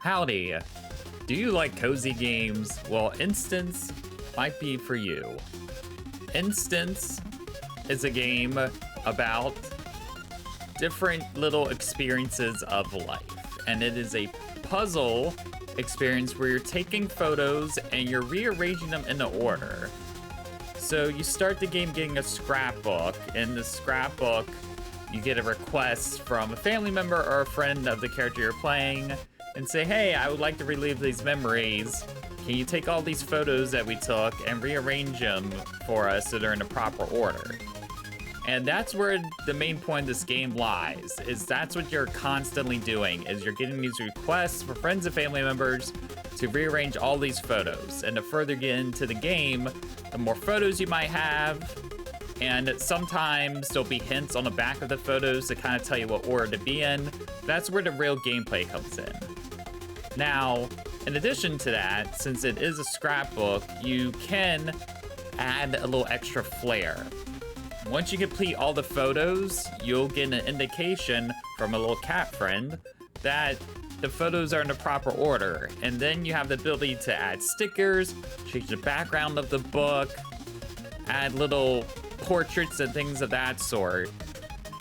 Howdy. Do you like cozy games? Well, Instance might be for you. Instance is a game about different little experiences of life. And it is a puzzle experience where you're taking photos and you're rearranging them in the order. So you start the game getting a scrapbook. In the scrapbook, you get a request from a family member or a friend of the character you're playing and say, hey, I would like to relive these memories. Can you take all these photos that we took and rearrange them for us so they're in the proper order? And that's where the main point of this game lies, is that's what you're constantly doing, is you're getting these requests for friends and family members to rearrange all these photos. And the further you get into the game, the more photos you might have, and sometimes there'll be hints on the back of the photos to kind of tell you what order to be in. That's where the real gameplay comes in. Now, in addition to that, since it is a scrapbook, you can add a little extra flair. Once you complete all the photos, you'll get an indication from a little cat friend that the photos are in the proper order. And then you have the ability to add stickers, change the background of the book, add little portraits and things of that sort.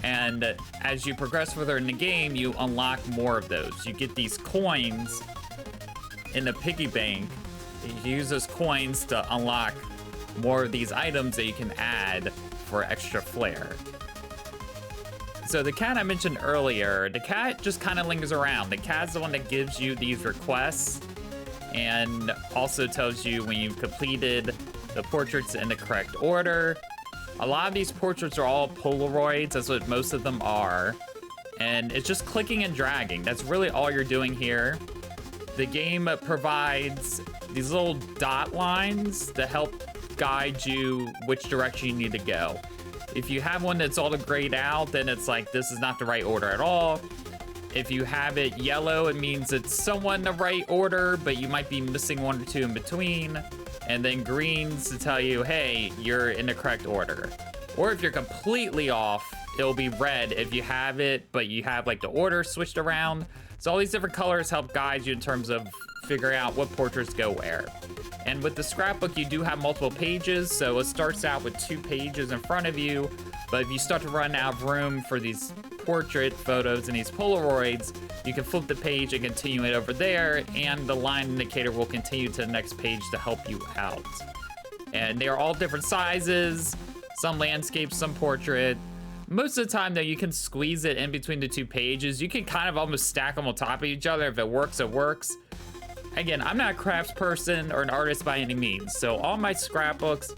And as you progress further in the game, you unlock more of those. You get these coins in the piggy bank. You use those coins to unlock more of these items that you can add for extra flair. So the cat I mentioned earlier, the cat just kind of lingers around. The cat's the one that gives you these requests and also tells you when you've completed the portraits in the correct order. A lot of these portraits are all Polaroids, that's what most of them are. And it's just clicking and dragging. That's really all you're doing here. The game provides these little dot lines to help guide you which direction you need to go. If you have one that's all grayed out, then it's like this is not the right order at all. If you have it yellow, it means it's somewhat in the right order, but you might be missing one or two in between. And then greens to tell you, hey, you're in the correct order. Or if you're completely off, it'll be red if you have it, but you have like the order switched around. So all these different colors help guide you in terms of figuring out what portraits go where. And with the scrapbook, you do have multiple pages, so it starts out with 2 pages in front of you, but if you start to run out of room for these portrait photos and these Polaroids, you can flip the page and continue it over there, and the line indicator will continue to the next page to help you out. And they are all different sizes, some landscape, some portrait. Most of the time, though, you can squeeze it in between the 2 pages. You can kind of almost stack them on top of each other. If it works, it works. Again, I'm not a crafts person or an artist by any means, so all my scrapbooks,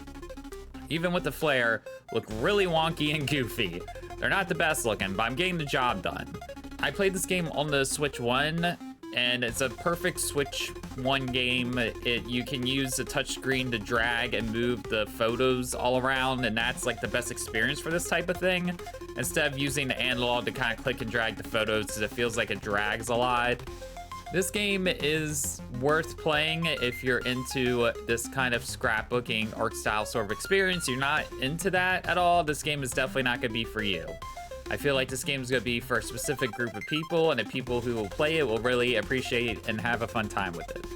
even with the flair, look really wonky and goofy. They're not the best looking, but I'm getting the job done. I played this game on the Switch 1, and it's a perfect Switch 1 game. You can use the touchscreen to drag and move the photos all around, and that's like the best experience for this type of thing. Instead of using the analog to kind of click and drag the photos, because it feels like it drags a lot. This game is worth playing if you're into this kind of scrapbooking art style sort of experience. You're not into that at all, this game is definitely not gonna be for you. I feel like this game is gonna be for a specific group of people, and the people who will play it will really appreciate and have a fun time with it.